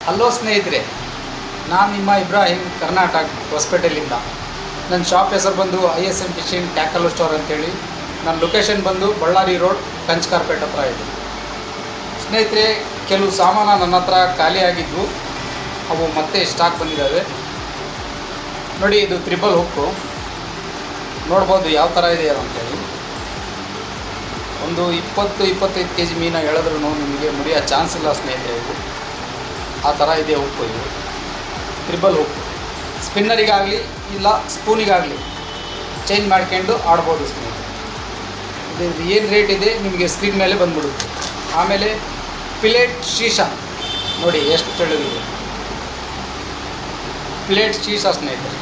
Hello ಸ್ನೇಹಿತರೆ, ನಾನು ನಿಮ್ಮ ಇಬ್ರಾಹಿಂ ಕರ್ನಾಟಕ ಹೊಸಪೇಟೆಯಿಂದ. ನನ್ನ ಶಾಪ್ ಹೆಸರು ಬಂದು ISM ಫಿಶಿಂಗ್ ಟ್ಯಾಕಲ್ ಸ್ಟೋರ್ ಅಂತೇಳಿ. ನನ್ನ ಲೊಕೇಶನ್ ಬಂದು ಬಳ್ಳಾರಿ ರೋಡ್ ಕಂಚಕಾರ್ಪೇಟ್ ಹತ್ರ ಇದೆ. ಸ್ನೇಹಿತರೆ, ಕೆಲವು ಸಾಮಾನು ನನ್ನ ಹತ್ರ ಖಾಲಿಯಾಗಿದ್ದು ಅವು ಮತ್ತೆ ಸ್ಟಾಕ್ ಬಂದಿದ್ದಾವೆ. ನೋಡಿ, ಇದು ತ್ರಿಬಲ್ ಹುಕ್ಕು ನೋಡ್ಬೋದು ಯಾವ ಥರ ಇದೆ ಅಂತೇಳಿ. ಒಂದು 20-25 kg ಮೀನ ಎಳೆದ್ರೂ ನಿಮಗೆ ಮುರಿಯೋ ಚಾನ್ಸ್ ಇಲ್ಲ ಸ್ನೇಹಿತರೆ. ಇದು ಆ ಥರ ಇದೆ ಹುಕ್ಕು. ಇದು ತ್ರಿಬಲ್ ಹುಕ್ಕು. ಸ್ಪಿನ್ನರಿಗಾಗಲಿ ಇಲ್ಲ ಸ್ಪೂನಿಗಾಗಲಿ ಚೇಂಜ್ ಮಾಡ್ಕೊಂಡು ಆಡ್ಬೋದು ಸ್ನೇಹಿತರೆ. ಇದು ಏನು ರೇಟ್ ಇದೆ ನಿಮಗೆ ಸ್ಕ್ರೀನ್ ಮೇಲೆ ಬಂದ್ಬಿಡುತ್ತೆ. ಆಮೇಲೆ ಪ್ಲೇಟ್ ಶೀಶಾ ನೋಡಿ ಎಷ್ಟು ತೆಳುಗಿದೆ. ಪ್ಲೇಟ್ ಶೀಶಾ ಸ್ನೇಹಿತರೆ,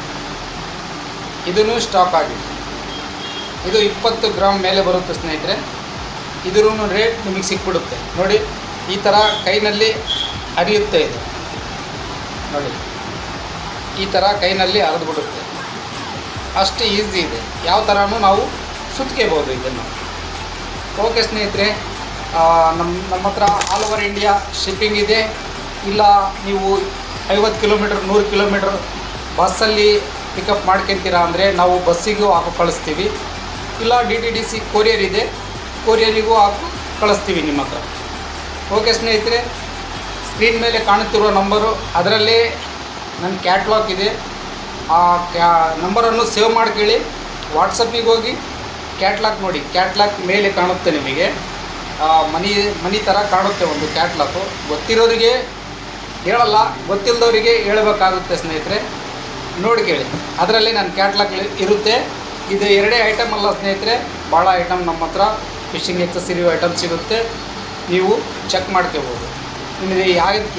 ಇದೂ ಸ್ಟಾಕ್ ಆಗಿದೆ. ಇದು 20 ಗ್ರಾಮ್ ಮೇಲೆ ಬರುತ್ತೆ ಸ್ನೇಹಿತರೆ. ಇದ್ರೂ ರೇಟ್ ನಿಮಗೆ ಸಿಕ್ಬಿಡುತ್ತೆ. ನೋಡಿ, ಈ ಥರ ಕೈನಲ್ಲಿ ಹರಿಯುತ್ತೆ. ಇದು ನೋಡಿ, ಈ ಥರ ಕೈನಲ್ಲಿ ಹರಿದ್ಬಿಡುತ್ತೆ. ಅಷ್ಟು ಈಸಿ ಇದೆ. ಯಾವ ಥರನೂ ನಾವು ಸುತ್ಕೋಬೋದು ಇದನ್ನು. ಓಕೆ ಸ್ನೇಹಿತರೆ, ನಮ್ಮ ಹತ್ರ ಆಲ್ ಓವರ್ ಇಂಡಿಯಾ ಶಿಪ್ಪಿಂಗ್ ಇದೆ. ಇಲ್ಲ ನೀವು 50 ಕಿಲೋಮೀಟ್ರ್ 100 ಕಿಲೋಮೀಟ್ರ್ ಬಸ್ಸಲ್ಲಿ ಪಿಕಪ್ ಮಾಡ್ಕೊತೀರಾ ಅಂದರೆ ನಾವು ಬಸ್ಸಿಗೂ ಹಾಕಿ ಕಳಿಸ್ತೀವಿ. ಇಲ್ಲ DTDC ಕೊರಿಯರ್ ಇದೆ, ಕೊರಿಯರಿಗೂ ಹಾಕಿ ಕಳಿಸ್ತೀವಿ ನಿಮ್ಮ ಹತ್ರ. ಓಕೆ ಸ್ನೇಹಿತರೆ, ಸ್ಕ್ರೀನ್ ಮೇಲೆ ಕಾಣುತ್ತಿರುವ ನಂಬರು, ಅದರಲ್ಲೇ ನನ್ನ ಕ್ಯಾಟ್ಲಾಗ್ ಇದೆ. ಆ ನಂಬರನ್ನು ಸೇವ್ ಮಾಡ್ಕೊಳ್ಳಿ. ವಾಟ್ಸಪ್ಪಿಗೆ ಹೋಗಿ ಕ್ಯಾಟ್ಲಾಗ್ ನೋಡಿ. ಕ್ಯಾಟ್ಲಾಗ್ ಮೇಲೆ ಕಾಣುತ್ತೆ ನಿಮಗೆ, ಮನಿ ಥರ ಕಾಣುತ್ತೆ ಒಂದು ಕ್ಯಾಟ್ಲಾಗು. ಗೊತ್ತಿರೋರಿಗೆ ಹೇಳಲ್ಲ, ಗೊತ್ತಿಲ್ಲದವರಿಗೆ ಹೇಳಬೇಕಾಗುತ್ತೆ ಸ್ನೇಹಿತರೆ. ನೋಡಿ ಕೇಳಿ, ಅದರಲ್ಲೇ ನನ್ನ ಕ್ಯಾಟ್ಲಾಗ್ ಇರುತ್ತೆ. ಇದು 2 ಐಟಮ್ ಅಲ್ಲ ಸ್ನೇಹಿತರೆ, ಭಾಳ ಐಟಮ್ ನಮ್ಮ ಹತ್ರ ಫಿಶಿಂಗ್ ಎಕ್ಸೆಸರಿ ಐಟಮ್ ಸಿಗುತ್ತೆ. ನೀವು ಚೆಕ್ ಮಾಡ್ಕೋಬೋದು. ನಿಮಗೆ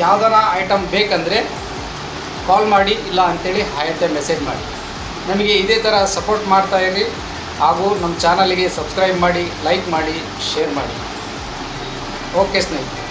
ಯಾವ್ದಾರ ಐಟಮ್ ಬೇಕಂದರೆ ಕಾಲ್ ಮಾಡಿ, ಇಲ್ಲ ಅಂಥೇಳಿ ಆಯ್ತೆ ಮೆಸೇಜ್ ಮಾಡಿ. ನಮಗೆ ಇದೇ ಥರ ಸಪೋರ್ಟ್ ಮಾಡ್ತಾಯಿರಿ. ಹಾಗೂ ನಮ್ಮ ಚಾನಲಿಗೆ ಸಬ್ಸ್ಕ್ರೈಬ್ ಮಾಡಿ, ಲೈಕ್ ಮಾಡಿ, ಶೇರ್ ಮಾಡಿ. ಓಕೆ ಸ್ನೇಹಿತರೆ.